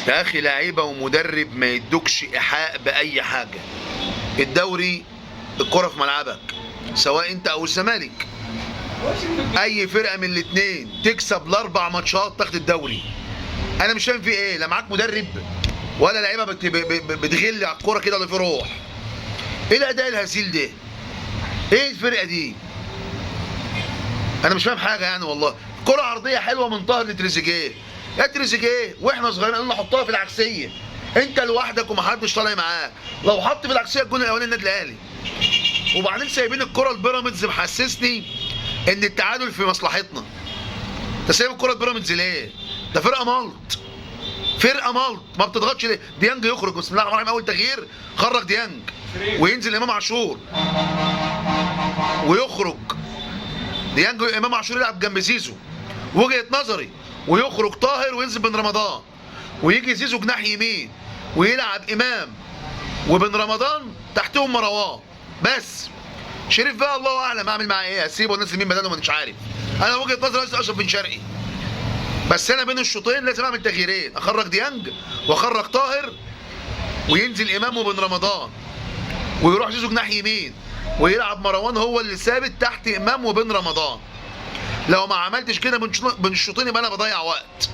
يا اخي لعيبه ومدرب ما يدوكش ايحاء باي حاجه. الدوري الكره في ملعبك، سواء انت او الزمالك. اي فرقه من الاثنين تكسب الاربع ماتشات تاخد الدوري. انا مش فاهم في ايه، لا معاك مدرب ولا لعيبه بتغل على الكوره كده ولا في روح. ايه الاداء الهزيل ده؟ ايه الفرقه دي؟ انا مش فاهم حاجه يعني والله. كره عرضيه حلوه من طاهر لتريزيجيه. يا تريزيجيه واحنا صغيرين قلنا حطها في العكسيه، انت لوحدك ومحدش طالع معاك. لو حط في العكسيه الجون الاولاني النادي الاهلي. وبعدين سايبين الكره لبيراميدز، محسسني ان التعادل في مصلحتنا. انت سايب الكره لبيراميدز ليه؟ ده فرقه ملط، فرقه ملط ما بتضغطش ليه؟ ديانج يخرج بسم الله الرحمن الرحيم، اول تغيير خرج ديانج وينزل امام عاشور ويخرج ديانج، امام عاشور يلعب جنب زيزو وجهه نظري، ويخرج طاهر وينزل بن رمضان، ويجي زيزو جناح يمين ويلعب امام وبن رمضان تحتهم مروان. بس شريف بقى الله اعلم اعمل معاه ايه، اسيبه وننزل مين بداله مش عارف. انا وجهه نظري اشرف بن شرقي، بس انا بين الشوطين لازم اعمل تغييرين، اخرج ديانج واخرج طاهر وينزل امام وبن رمضان ويروح زيزو جناح يمين ويلعب مروان هو اللي ثابت تحت امام وبن رمضان. لو ما عملتش كده بين الشوطين يبقى انا بضيع وقت.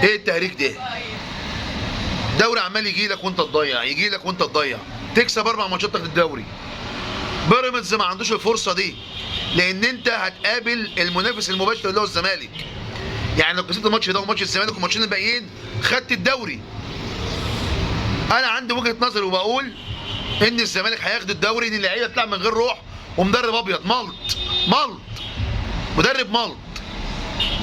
ايه التهريج ده؟ دوري عمال يجي لك وانت تضيع، يجي لك وانت تضيع، تكسب 4 ماتشات تاخد الدوري. بيراميدز ما عندوش الفرصه دي، لان انت هتقابل المنافس المباشر اللي هو الزمالك. يعني لو كسبت الماتش ده وماتش الزمالك والماتشين الباقيين خدت الدوري. انا عندي وجهه نظري وبقول ان الزمالك هياخد الدوري، ان اللعيبه بتلعب من غير روح ومدرب ابيض ملط ملط، مدرب ملط.